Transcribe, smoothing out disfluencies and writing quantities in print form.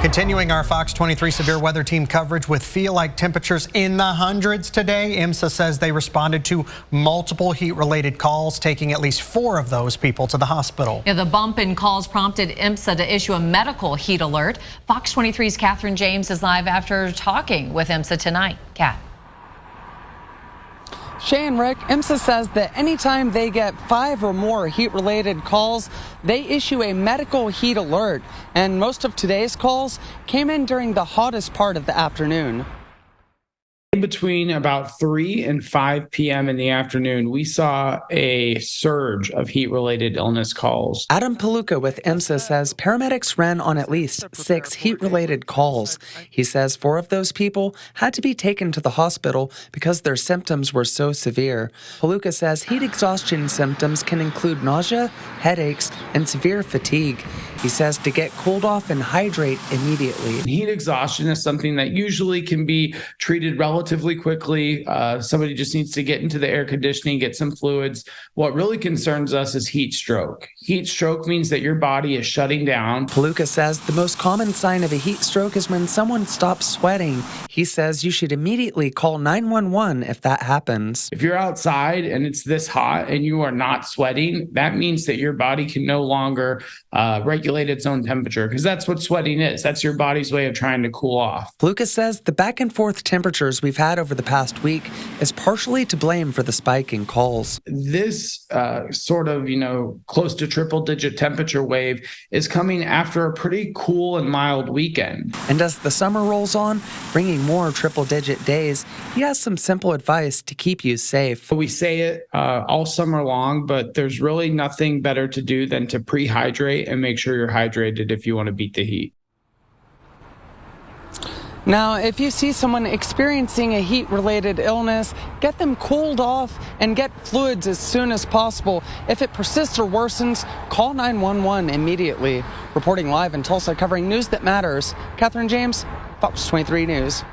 Continuing our Fox 23 severe weather team coverage with feel-like temperatures in the hundreds today. EMSA says they responded to multiple heat-related calls, taking at least 4 of those people to the hospital. Yeah, the bump in calls prompted EMSA to issue a medical heat alert. Fox 23's Catherine James is live after talking with EMSA tonight. Kat. Shay and Rick, EMSA says that anytime they get 5 or more heat-related calls, they issue a medical heat alert. And most of today's calls came in during the hottest part of the afternoon. Between about 3 and 5 p.m. in the afternoon, we saw a surge of heat-related illness calls. Adam Paluca with EMSA says paramedics ran on at least 6 heat-related calls. He says 4 of those people had to be taken to the hospital because their symptoms were so severe. Paluca says heat exhaustion symptoms can include nausea, headaches, and severe fatigue. He says to get cooled off and hydrate immediately. Heat exhaustion is something that usually can be treated relatively quickly. Somebody just needs to get into the air conditioning, get some fluids. What really concerns us is heat stroke. Heat stroke means that your body is shutting down. Paluca says the most common sign of a heat stroke is when someone stops sweating. He says you should immediately call 911 if that happens. If you're outside and it's this hot and you are not sweating, that means that your body can no longer regulate its own temperature, because that's what sweating is. That's your body's way of trying to cool off. Paluca says the back and forth temperatures we've had over the past week is partially to blame for the spike in calls. This sort of, close to triple-digit temperature wave is coming after a pretty cool and mild weekend. And as the summer rolls on, bringing more triple-digit days, he has some simple advice to keep you safe. We say it all summer long, but there's really nothing better to do than to pre-hydrate and make sure you're hydrated if you want to beat the heat. Now, if you see someone experiencing a heat-related illness, get them cooled off and get fluids as soon as possible. If it persists or worsens, call 911 immediately. Reporting live in Tulsa, covering news that matters, Catherine James, Fox 23 News.